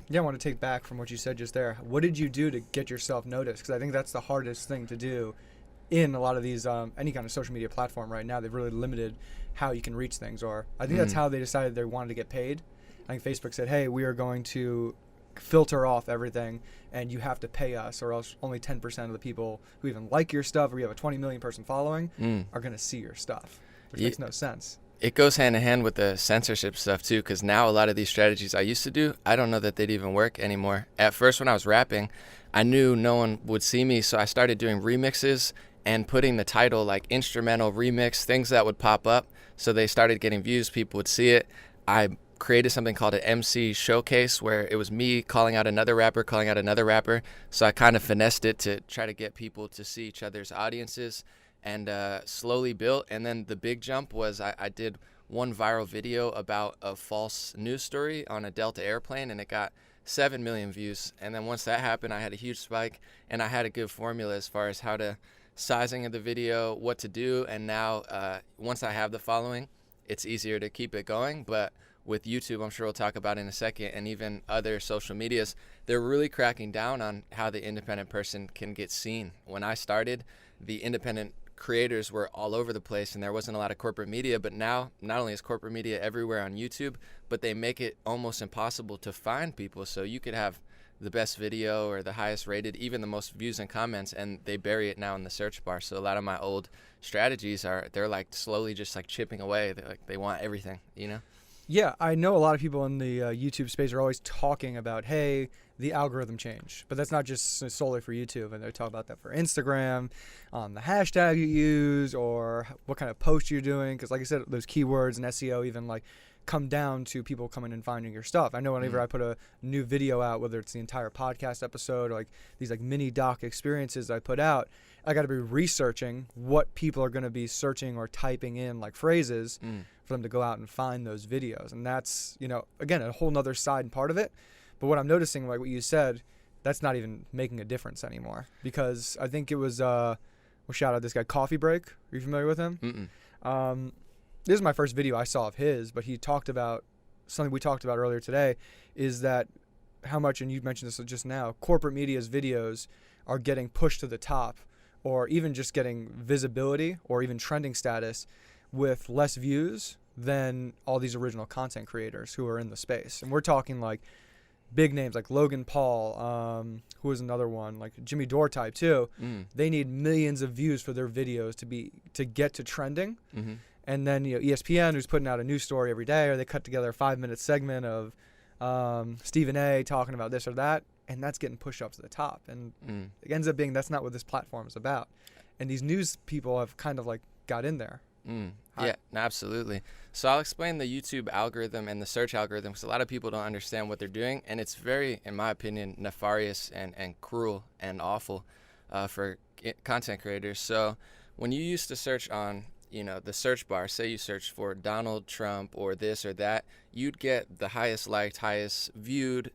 Yeah, I want to take back from what you said just there. What did you do to get yourself noticed? Because I think that's the hardest thing to do in a lot of these any kind of social media platform right now. They've really limited how you can reach things, or I think that's Mm. how they decided they wanted to get paid. I think Facebook said, "Hey, we are going to filter off everything, and you have to pay us, or else only 10% of the people who even like your stuff, or you have a 20 million person following, Mm. are going to see your stuff," which Ye- makes no sense. It goes hand in hand with the censorship stuff too, because now a lot of these strategies I used to do, I don't know that they'd even work anymore. At first, when I was rapping, I knew no one would see me, so I started doing remixes and putting the title like instrumental remix, things that would pop up. So they started getting views, people would see it. I created something called an MC showcase where it was me calling out another rapper, calling out another rapper. So I kind of finessed it to try to get people to see each other's audiences, and slowly built. And then the big jump was I did one viral video about a false news story on a Delta airplane, and it got 7 million views. And then once that happened, I had a huge spike, and I had a good formula as far as how to sizing of the video, what to do. And now once I have the following, it's easier to keep it going. But with YouTube, I'm sure we'll talk about in a second, and even other social medias, they're really cracking down on how the independent person can get seen. When I started, the independent creators were all over the place and there wasn't a lot of corporate media, but now not only is corporate media everywhere on YouTube, but they make it almost impossible to find people. So you could have the best video or the highest rated, even the most views and comments, and they bury it now in the search bar. So a lot of my old strategies they're like slowly just like chipping away. They want everything, you know? Yeah, I know a lot of people in the YouTube space are always talking about, hey, the algorithm changed. But that's not just solely for YouTube. And they talk about that for Instagram, the hashtag you use, or what kind of post you're doing. Because like I said, those keywords and SEO even like come down to people coming and finding your stuff. I know whenever I put a new video out, whether it's the entire podcast episode or like these like mini doc experiences I put out, I got to be researching what people are going to be searching or typing in like phrases for them to go out and find those videos. And that's, again, a whole nother side and part of it. But what I'm noticing, like what you said, that's not even making a difference anymore. Because I think it was, we'll shout out this guy, Coffee Break. Are you familiar with him? This is my first video I saw of his, but he talked about something we talked about earlier today, is that how much, and you mentioned this just now, corporate media's videos are getting pushed to the top, or even just getting visibility or even trending status with less views than all these original content creators who are in the space. And we're talking like big names like Logan Paul, who is another one, like Jimmy Dore type too. They need millions of views for their videos to get to trending. And then ESPN, who's putting out a news story every day, or they cut together a 5-minute segment of Stephen A. talking about this or that, and that's getting pushed up to the top. And it ends up being that's not what this platform is about. And these news people have kind of like got in there. Yeah, no, absolutely. So I'll explain the YouTube algorithm and the search algorithm, because a lot of people don't understand what they're doing, and it's very, in my opinion, nefarious and cruel and awful for content creators. So when you used to search on the search bar, say you search for Donald Trump or this or that, you'd get the highest liked, highest viewed.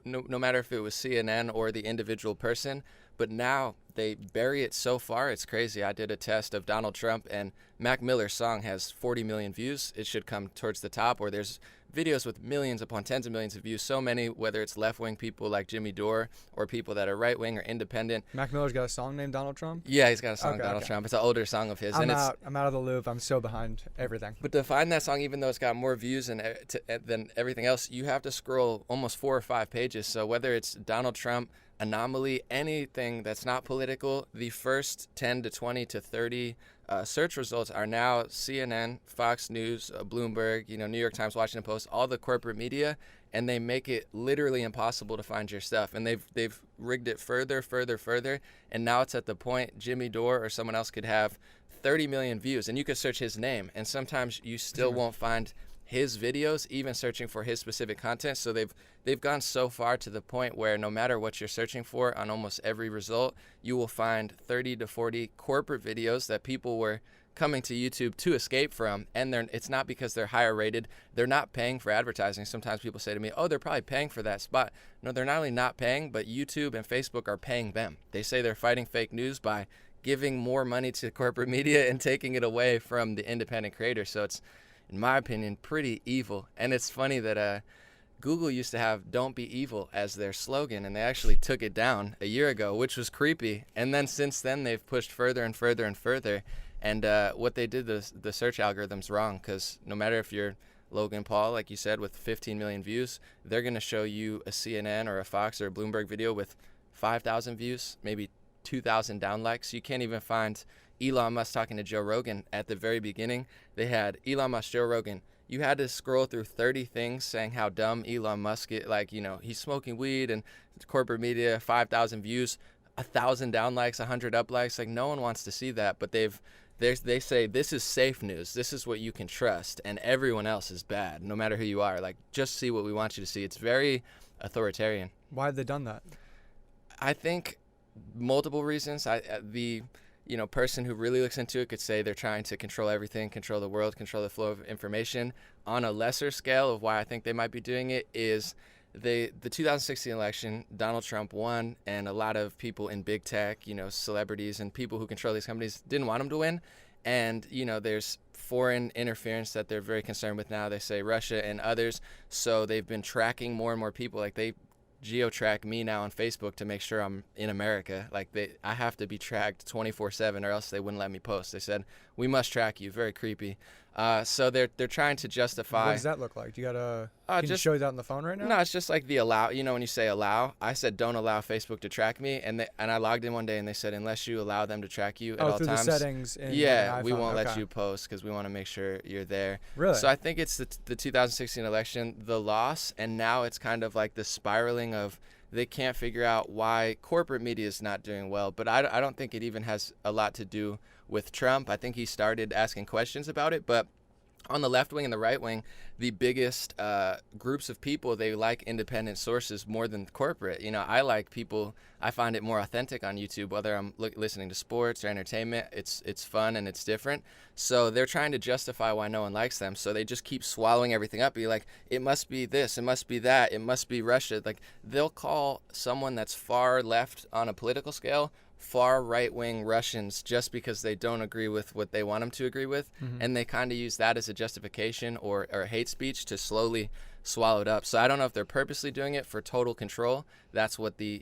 No matter if it was CNN or the individual person. But now they bury it so far, it's crazy. I did a test of Donald Trump, and Mac Miller's song has 40 million views. It should come towards the top, or there's videos with millions upon tens of millions of views. So many, whether it's left-wing people like Jimmy Dore or people that are right-wing or independent. Mac Miller's got a song named Donald Trump? Yeah, he's got a song, Donald Trump. It's an older song of his. I'm out of the loop. I'm so behind everything. But to find that song, even though it's got more views than everything else, you have to scroll almost 4 or 5 pages. So whether it's Donald Trump, An0maly, anything that's not political, the first 10 to 20 to 30 search results are now CNN, Fox News, Bloomberg, New York Times, Washington Post, all the corporate media, and they make it literally impossible to find your stuff. And they've rigged it further, and now it's at the point Jimmy Dore or someone else could have 30 million views, and you could search his name, and sometimes you still won't find his videos, even searching for his specific content. So they've gone so far to the point where no matter what you're searching for on almost every result, you will find 30 to 40 corporate videos that people were coming to YouTube to escape from. And it's not because they're higher rated. They're not paying for advertising. Sometimes people say to me, oh, they're probably paying for that spot. No, they're not only not paying, but YouTube and Facebook are paying them. They say they're fighting fake news by giving more money to corporate media and taking it away from the independent creator. So it's, in my opinion, pretty evil. And it's funny that Google used to have "Don't be evil" as their slogan, and they actually took it down a year ago, which was creepy. And then since then, they've pushed further and further and further. And what they did, the search algorithm's wrong, because no matter if you're Logan Paul, like you said, with 15 million views, they're going to show you a CNN or a Fox or a Bloomberg video with 5,000 views, maybe 2,000 down likes. You can't even find Elon Musk talking to Joe Rogan. At the very beginning, they had Elon Musk, Joe Rogan. You had to scroll through 30 things saying how dumb Elon Musk is, like, he's smoking weed and corporate media, 5,000 views, 1,000 down likes, 100 up likes. Like, no one wants to see that, but they say this is safe news. This is what you can trust, and everyone else is bad, no matter who you are. Like, just see what we want you to see. It's very authoritarian. Why have they done that? I think multiple reasons. The person who really looks into it could say they're trying to control everything, control the world, control the flow of information. On a lesser scale of why I think they might be doing it is the 2016 election, Donald Trump won, and a lot of people in big tech, celebrities and people who control these companies didn't want him to win. And, there's foreign interference that they're very concerned with now. They say Russia and others. So they've been tracking more and more people. Like, they geo-track me now on Facebook to make sure I'm in America. Like, I have to be tracked 24/7 or else they wouldn't let me post. They said, we must track you. Very creepy. So they're trying to justify. What does that look like? Do you got can you show you that on the phone right now? No, it's just like the allow. When you say allow, I said don't allow Facebook to track me, and I logged in one day and they said unless you allow them to track you at all through times. The settings. We won't let you post because we want to make sure you're there. Really? So I think it's the 2016 election, the loss, and now it's kind of like the spiraling of they can't figure out why corporate media is not doing well. But I don't think it even has a lot to do with Trump. I think he started asking questions about it, but on the left wing and the right wing, the biggest groups of people, they like independent sources more than corporate. I like people. I find it more authentic on YouTube, whether I'm listening to sports or entertainment. It's fun and it's different. So they're trying to justify why no one likes them. So they just keep swallowing everything up. Be like, it must be this, it must be that, it must be Russia. Like, they'll call someone that's far left on a political scale far right-wing Russians just because they don't agree with what they want them to agree with, and they kind of use that as a justification or hate speech to slowly swallow it up. So I don't know if they're purposely doing it for total control. That's what the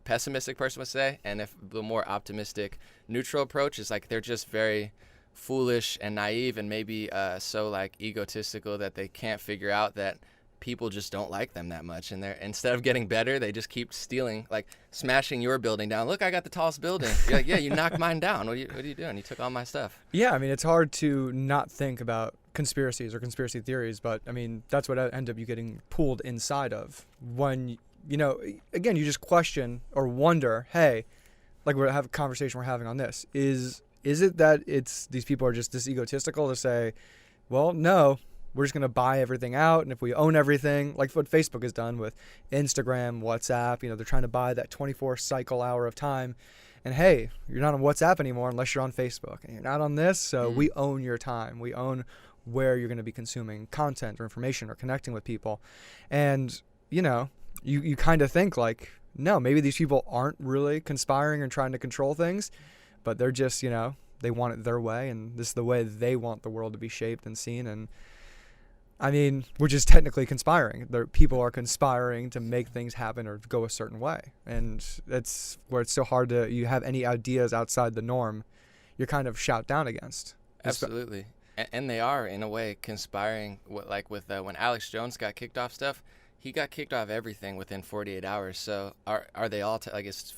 pessimistic person would say, and if the more optimistic, neutral approach is like they're just very foolish and naive and maybe so like egotistical that they can't figure out that people just don't like them that much, and they're instead of getting better, they just keep stealing, like smashing your building down. Look, I got the tallest building. You're like, yeah, you knocked mine down. What are you doing? You took all my stuff. Yeah, I mean, it's hard to not think about conspiracies or conspiracy theories, but I mean, that's what I end up you getting pulled inside of when again, you just question or wonder, hey, like we have a conversation we're having on this, is it that it's these people are just this egotistical to say, well, no, we're just going to buy everything out, and if we own everything, like what Facebook has done with Instagram, WhatsApp, they're trying to buy that 24 cycle hour of time, and hey, you're not on WhatsApp anymore unless you're on Facebook, and you're not on this, so we own your time. We own where you're going to be consuming content or information or connecting with people. And, you kind of think like, no, maybe these people aren't really conspiring and trying to control things, but they're just, they want it their way, and this is the way they want the world to be shaped and seen. And I mean, which is technically conspiring. People are conspiring to make things happen or go a certain way. And that's where it's so hard you have any ideas outside the norm, you're kind of shot down against. Absolutely. And they are, in a way, conspiring. Like with when Alex Jones got kicked off stuff, he got kicked off everything within 48 hours. So are they all, like it's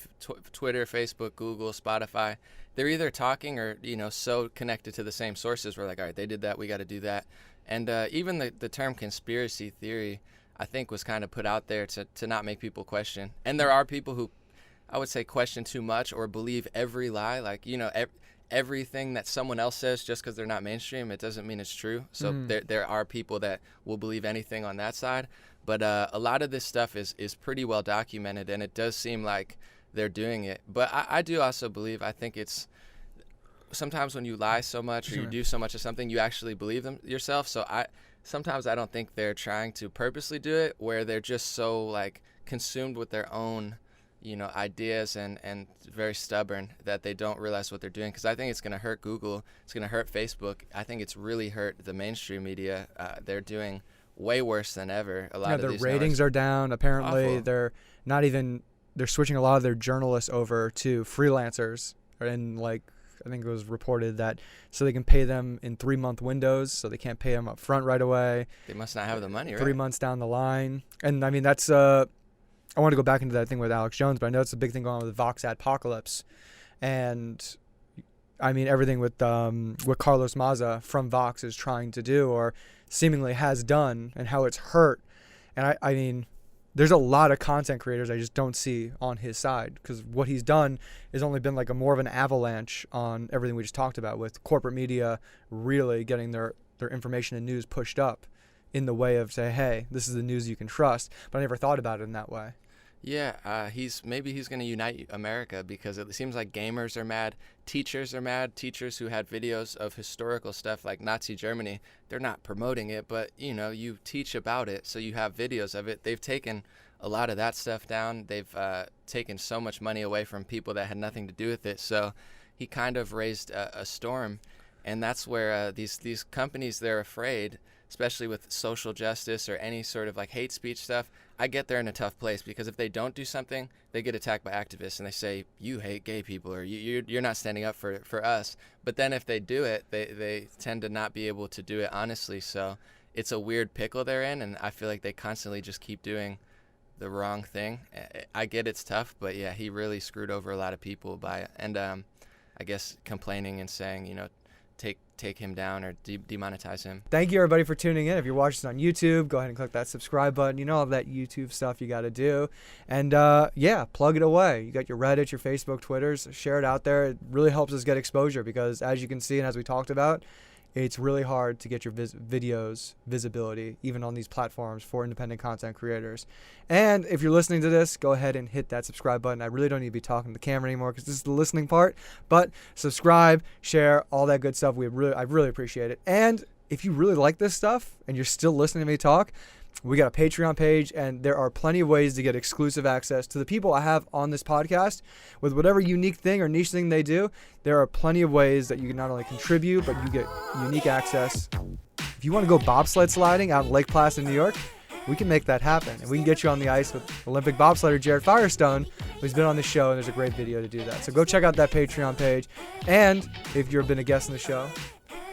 Twitter, Facebook, Google, Spotify, they're either talking or, so connected to the same sources. We're like, all right, they did that, we got to do that. And even the term conspiracy theory, I think, was kind of put out there to not make people question. And there are people who, I would say, question too much or believe every lie. Like, everything that someone else says just because they're not mainstream, it doesn't mean it's true. So there are people that will believe anything on that side. But a lot of this stuff is pretty well documented, and it does seem like they're doing it. But I do also believe, I think it's, sometimes when you lie so much or you do so much of something, you actually believe them yourself. So sometimes I don't think they're trying to purposely do it, where they're just so like consumed with their own, ideas and very stubborn that they don't realize what they're doing. Because I think it's going to hurt Google. It's going to hurt Facebook. I think it's really hurt the mainstream media. They're doing way worse than ever. A lot Yeah, of their these ratings are down. Apparently, Awful. they're switching a lot of their journalists over to freelancers, and like I think it was reported that so they can pay them in 3-month windows, so they can't pay them up front right away. They must not have the money, right? 3 months down the line, and I mean that's I want to go back into that thing with Alex Jones, but I know it's a big thing going on with Vox Adpocalypse, and I mean everything with what Carlos Maza from Vox is trying to do or seemingly has done, and how it's hurt. And I mean, there's a lot of content creators I just don't see on his side, because what he's done has only been like a more of an avalanche on everything we just talked about, with corporate media really getting their information and news pushed up in the way of say, hey, this is the news you can trust. But I never thought about it in that way. Yeah, he's going to unite America, because it seems like gamers are mad, teachers are mad. Teachers who had videos of historical stuff like Nazi Germany, they're not promoting it, but you teach about it, so you have videos of it. They've taken a lot of that stuff down. They've taken so much money away from people that had nothing to do with it. So he kind of raised a storm, and that's where these companies, they're afraid, especially with social justice or any sort of like hate speech stuff. I get they're in a tough place, because if they don't do something, they get attacked by activists and they say, you hate gay people, or you're not standing up for us. But then if they do it, they tend to not be able to do it honestly. So it's a weird pickle they're in, and I feel like they constantly just keep doing the wrong thing. I get it's tough, but yeah, he really screwed over a lot of people by it. And I guess complaining and saying, take him down or demonetize him. Thank you, everybody, for tuning in. If you're watching this on YouTube, go ahead and click that subscribe button. You know all that YouTube stuff you got to do. And, yeah, plug it away. You got your Reddit, your Facebook, Twitters. Share it out there. It really helps us get exposure, because, as you can see and as we talked about, it's really hard to get your videos visibility, even on these platforms, for independent content creators. And if you're listening to this, go ahead and hit that subscribe button. I really don't need to be talking to the camera anymore, because this is the listening part. But subscribe, share, all that good stuff. I really appreciate it. And if you really like this stuff and you're still listening to me talk, we got a Patreon page, and there are plenty of ways to get exclusive access to the people I have on this podcast. With whatever unique thing or niche thing they do, there are plenty of ways that you can not only contribute, but you get unique access. If you want to go bobsled sliding out in Lake Placid, New York, we can make that happen. And we can get you on the ice with Olympic bobsledder Jared Firestone, who's been on the show, and there's a great video to do that. So go check out that Patreon page. And if you've been a guest on the show,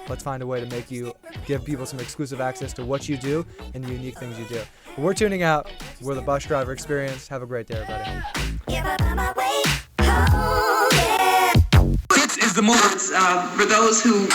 let's find a way to give people some exclusive access to what you do and the unique things you do. But we're tuning out. We're the Bus Driver Experience. Have a great day, everybody. This is the moment for those who